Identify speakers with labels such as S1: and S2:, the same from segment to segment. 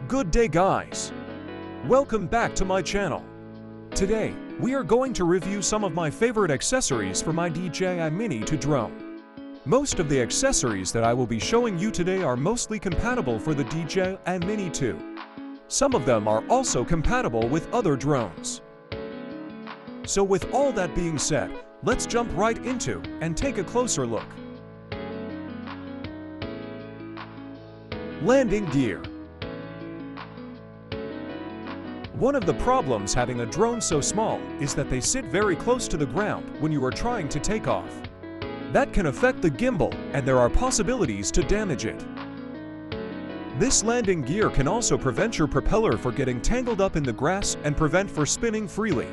S1: Good day, guys! Welcome back to my channel. Today, we are going to review some of my favorite accessories for my DJI Mini 2 drone. Most of the accessories that I will be showing you today are mostly compatible for the DJI Mini 2. Some of them are also compatible with other drones. So with all that being said, let's jump right into and take a closer look. Landing gear. One of the problems having a drone so small is that they sit very close to the ground when you are trying to take off. That can affect the gimbal, and there are possibilities to damage it. This landing gear can also prevent your propeller from getting tangled up in the grass and prevent for spinning freely.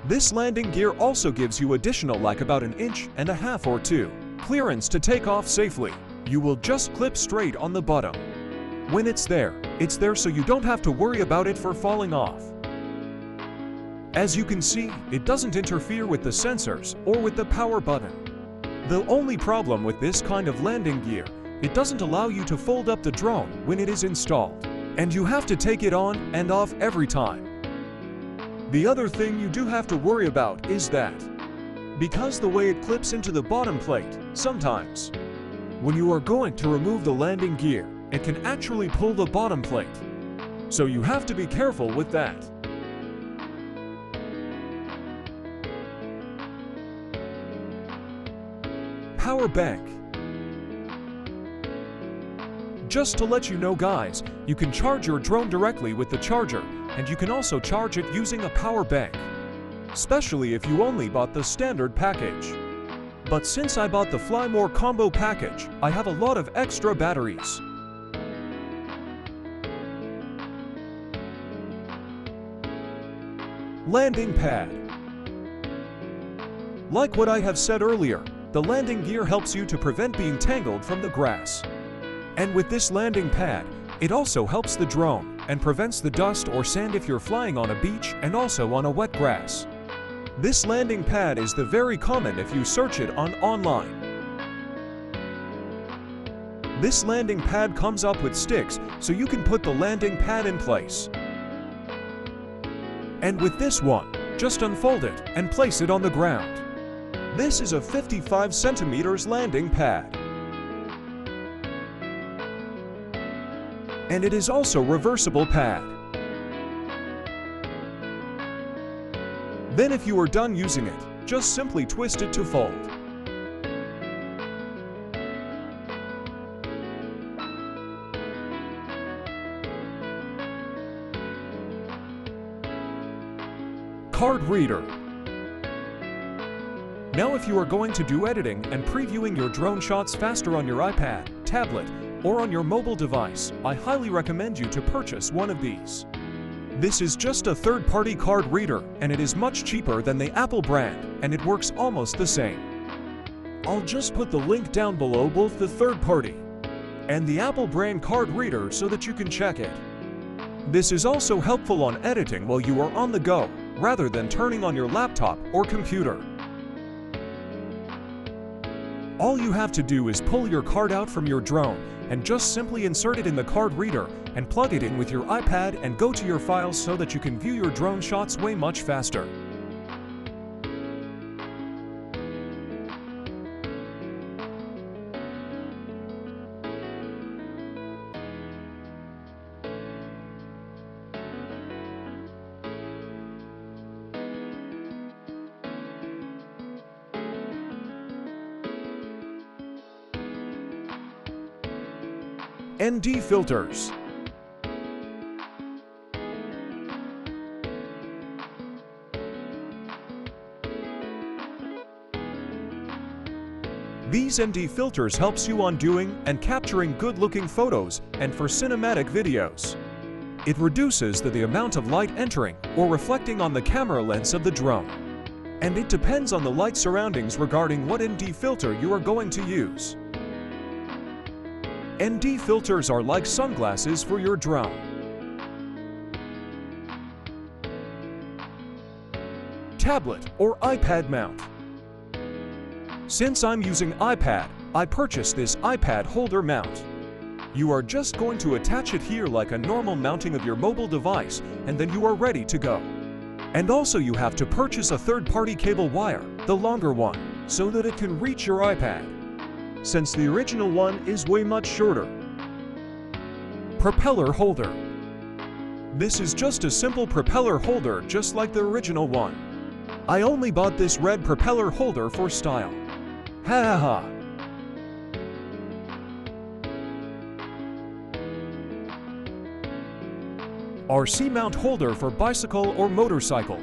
S1: This landing gear also gives you additional like about 1.5 inches or 2 clearance to take off safely. You will just clip straight on the bottom. When it's there so you don't have to worry about it for falling off. As you can see, it doesn't interfere with the sensors or with the power button. The only problem with this kind of landing gear, it doesn't allow you to fold up the drone when it is installed, and you have to take it on and off every time. The other thing you do have to worry about is that, because the way it clips into the bottom plate, sometimes, when you are going to remove the landing gear, it can actually pull the bottom plate. So you have to be careful with that. Power bank. Just to let you know, guys, you can charge your drone directly with the charger, and you can also charge it using a power bank, especially if you only bought the standard package. But since I bought the Fly More combo package, I have a lot of extra batteries. Landing pad. Like what I have said earlier, the landing gear helps you to prevent being tangled from the grass. And with this landing pad, it also helps the drone and prevents the dust or sand if you're flying on a beach and also on a wet grass. This landing pad is very common if you search it online. This landing pad comes up with sticks so you can put the landing pad in place. And with this one, just unfold it and place it on the ground. This is a 55 centimeters landing pad. And it is also reversible pad. Then if you are done using it, just simply twist it to fold. Card reader. Now if you are going to do editing and previewing your drone shots faster on your iPad, tablet, or on your mobile device, I highly recommend you to purchase one of these. This is just a third-party card reader, and it is much cheaper than the Apple brand, and it works almost the same. I'll just put the link down below both the third-party and the Apple brand card reader so that you can check it. This is also helpful on editing while you are on the go, rather than turning on your laptop or computer. All you have to do is pull your card out from your drone and just simply insert it in the card reader and plug it in with your iPad and go to your files so that you can view your drone shots way much faster. ND filters. These ND filters helps you on doing and capturing good-looking photos and for cinematic videos. It reduces the amount of light entering or reflecting on the camera lens of the drone. And it depends on the light surroundings regarding what ND filter you are going to use. ND filters are like sunglasses for your drone. Tablet or iPad mount. Since I'm using iPad, I purchased this iPad holder mount. You are just going to attach it here like a normal mounting of your mobile device, and then you are ready to go. And also you have to purchase a third-party cable wire, the longer one, so that it can reach your iPad, since the original one is way much shorter. Propeller holder. This is just a simple propeller holder just like the original one. I only bought this red propeller holder for style. Ha ha ha. RC mount holder for bicycle or motorcycle.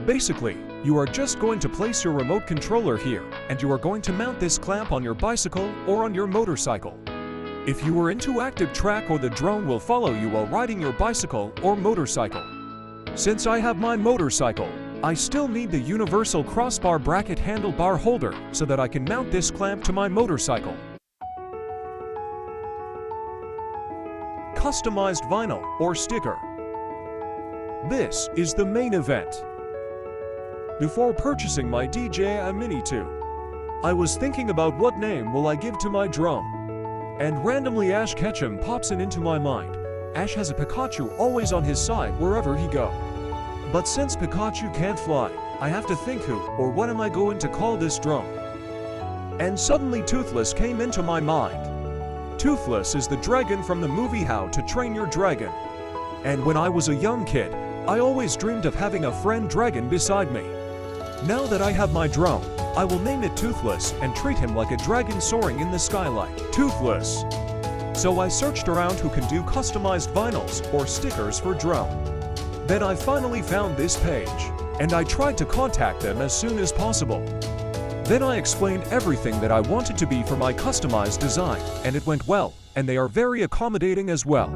S1: Basically, you are just going to place your remote controller here, and you are going to mount this clamp on your bicycle or on your motorcycle. If you are into active track, or the drone will follow you while riding your bicycle or motorcycle. Since I have my motorcycle, I still need the universal crossbar bracket handlebar holder so that I can mount this clamp to my motorcycle. Customized vinyl or sticker. This is the main event. Before purchasing my DJI Mini 2, I was thinking about what name will I give to my drone. And randomly Ash Ketchum pops into my mind. Ash has a Pikachu always on his side wherever he goes. But since Pikachu can't fly, I have to think who or what am I going to call this drone. And suddenly Toothless came into my mind. Toothless is the dragon from the movie How to Train Your Dragon. And when I was a young kid, I always dreamed of having a friend dragon beside me. Now that I have my drone, I will name it Toothless and treat him like a dragon soaring in the skylight. Toothless. So I searched around who can do customized vinyls or stickers for drone. Then I finally found this page, and I tried to contact them as soon as possible. Then I explained everything that I wanted to be for my customized design, and it went well, and they are very accommodating as well.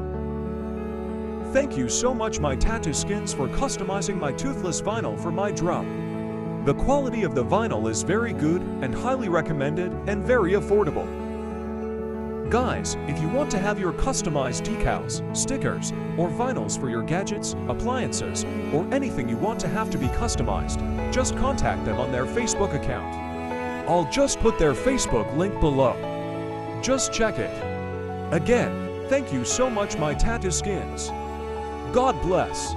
S1: Thank you so much my Tattoo Skins for customizing my toothless vinyl for my drone. The quality of the vinyl is very good and highly recommended and very affordable. Guys, if you want to have your customized decals, stickers, or vinyls for your gadgets, appliances, or anything you want to have to be customized, just contact them on their Facebook account. I'll just put their Facebook link below. Just check it. Again, thank you so much my Tattoo Skins. God bless.